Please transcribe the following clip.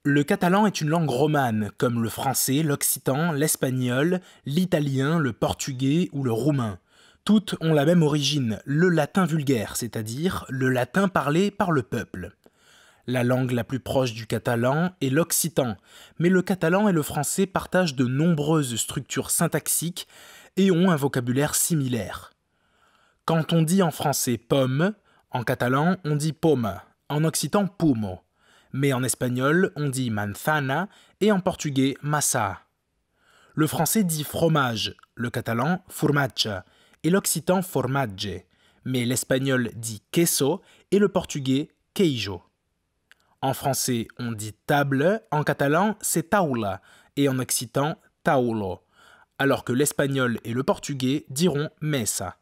Le catalan est une langue romane, comme le français, l'occitan, l'espagnol, l'italien, le portugais ou le roumain. Toutes ont la même origine, le latin vulgaire, c'est-à-dire le latin parlé par le peuple. La langue la plus proche du catalan est l'occitan, mais le catalan et le français partagent de nombreuses structures syntaxiques et ont un vocabulaire similaire. Quand on dit en français pomme, en catalan on dit poma, en occitan pumo, mais en espagnol on dit manzana et en portugais massa. Le français dit fromage, le catalan formatge et l'occitan formatge, mais l'espagnol dit queso et le portugais queijo. En français, on dit table, en catalan, c'est taula, et en occitan, taulo, alors que l'espagnol et le portugais diront mesa.